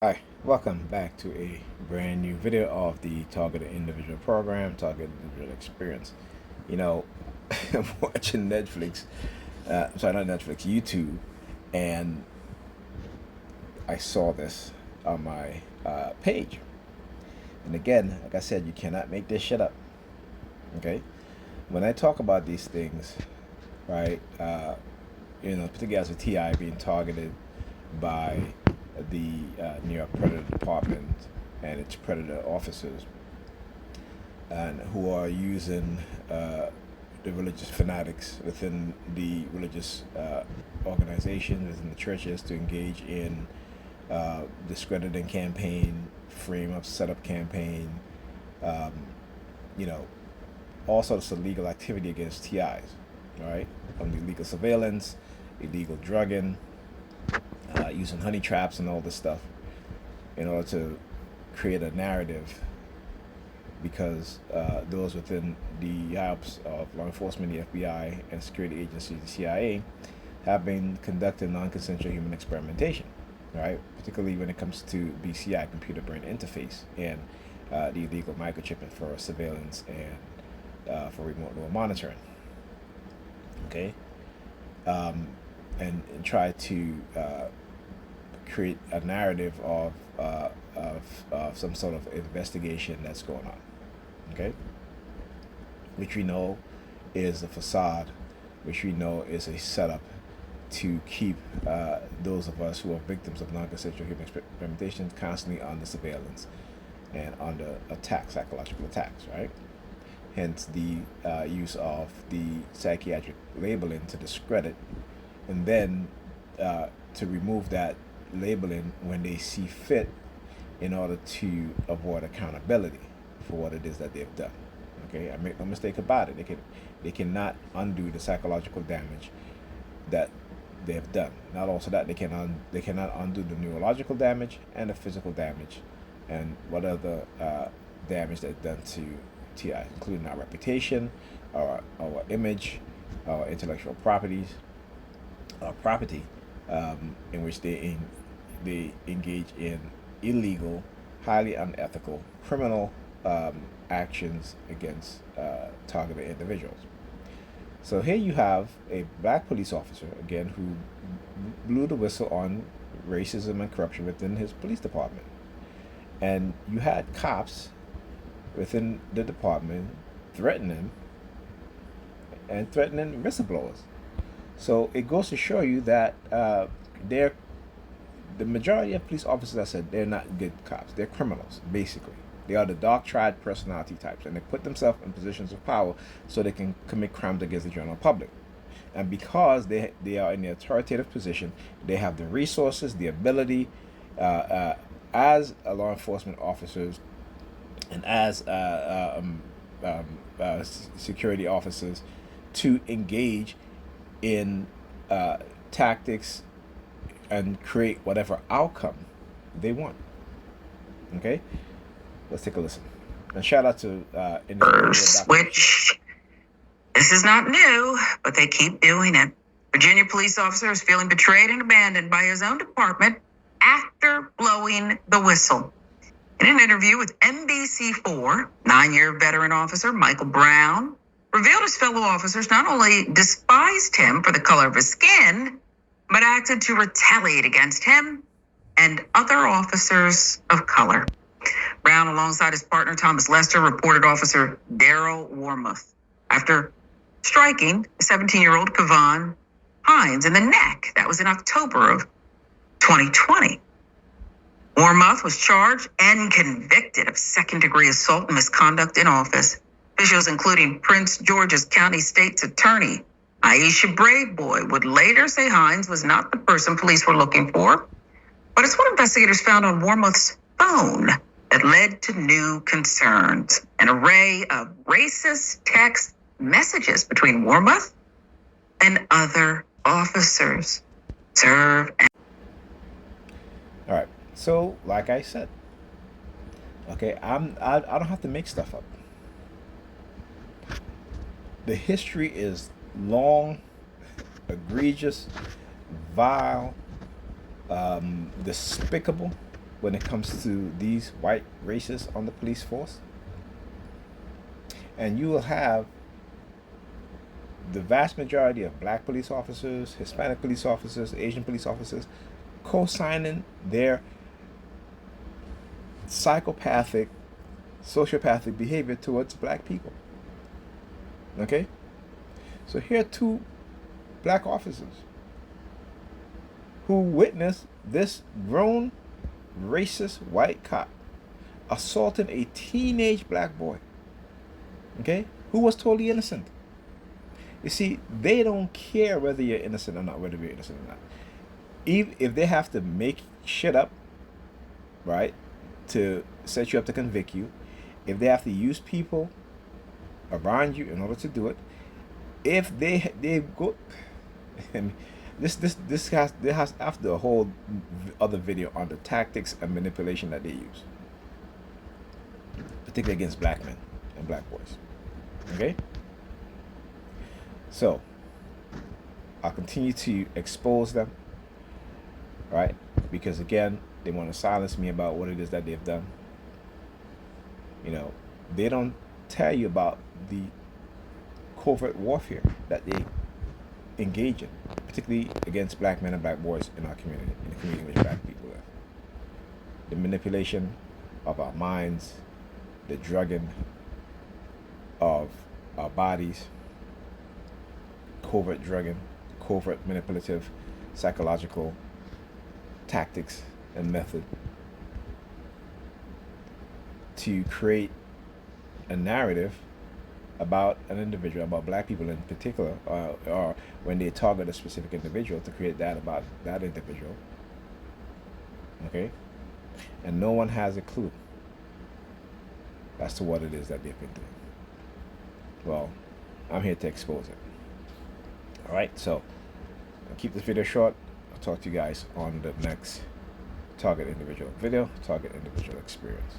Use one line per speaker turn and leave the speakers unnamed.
Hi, welcome back to a brand new video of the Targeted Individual Program, Targeted Individual Experience. You know, I'm watching Netflix, sorry, not Netflix, YouTube, and I saw this on my page. And again, like I said, you cannot make this shit up. Okay? When I talk about these things, right, particularly as a TI being targeted by the New York Predator Department and its predator officers, and who are using the religious fanatics within the religious organizations, within the churches, to engage in discrediting campaign, frame up, setup campaign, um, you know, all sorts of legal activity against TIs, right? From the illegal surveillance, illegal drugging, using honey traps and all this stuff in order to create a narrative because those within the ops of law enforcement, the FBI, and security agencies, the CIA, have been conducting non-consensual human experimentation, right? Particularly when it comes to BCI, computer brain interface, and the illegal microchipping for surveillance and for remote monitoring. Okay, and try to create a narrative of some sort of investigation that's going on. Okay, which we know is a facade, which we know is a setup to keep those of us who are victims of non-consensual human experimentation constantly under surveillance and under attack, psychological attacks, right? Hence the use of the psychiatric labeling to discredit and then to remove that labeling when they see fit in order to avoid accountability for what it is that they've done. Okay, I make no mistake about it. They cannot undo the psychological damage that they've done. Not also that they cannot undo the neurological damage and the physical damage, and what other damage they've done to TI, including our reputation, our image, our intellectual property, in which they engage in illegal, highly unethical, criminal actions against targeted individuals. So here you have a black police officer, again, who blew the whistle on racism and corruption within his police department. And you had cops within the department threatening and threatening whistleblowers. So it goes to show you that they're the majority of police officers, I said, they're not good cops. They're criminals, basically. They are the dark triad personality types, and they put themselves in positions of power so they can commit crimes against the general public. And because they are in the authoritative position, they have the resources, the ability, as law enforcement officers and as security officers, to engage in tactics and create whatever outcome they want. Okay, let's take a listen. And shout out to
which this is not new, but they keep doing it. Virginia police officer is feeling betrayed and abandoned by his own department after blowing the whistle. In an interview with NBC4, 9-year veteran officer Michael Brown revealed his fellow officers not only despised him for the color of his skin, but acted to retaliate against him and other officers of color. Brown, alongside his partner Thomas Lester, reported Officer Daryl Warmoth after striking 17-year-old Kevon Hines in the neck. That was in October of 2020. Warmoth was charged and convicted of second-degree assault and misconduct in office. Officials, including Prince George's County State's Attorney Aisha Braveboy, would later say Hines was not the person police were looking for, but it's what investigators found on Warmoth's phone that led to new concerns. An array of racist text messages between Warmoth and other officers serve.
All right. So, like I said, okay, I don't have to make stuff up. The history is long, egregious, vile, despicable, when it comes to these white racists on the police force. And you will have the vast majority of black police officers, Hispanic police officers, Asian police officers co-signing their psychopathic, sociopathic behavior towards black people. Okay? So here are two black officers who witnessed this grown, racist white cop assaulting a teenage black boy. Okay? Who was totally innocent. You see, they don't care whether you're innocent or not, whether you're innocent or not. Even if they have to make shit up, right, to set you up to convict you, if they have to use people around you in order to do it, if they go, and this has after a whole other video on the tactics and manipulation that they use, particularly against black men and black boys. Okay. So I'll continue to expose them, right? Because again, they want to silence me about what it is that they've done. You know, they don't tell you about the covert warfare that they engage in, particularly against black men and black boys in our community, in the community in which black people live. The manipulation of our minds, the drugging of our bodies, covert drugging, covert manipulative, psychological tactics and method to create a narrative about an individual, about black people in particular, or when they target a specific individual, to create that about that individual. Okay? And no one has a clue as to what it is that they've been doing. Well, I'm here to expose it. Alright, so I'll keep this video short. I'll talk to you guys on the next Target Individual video, Target Individual Experience.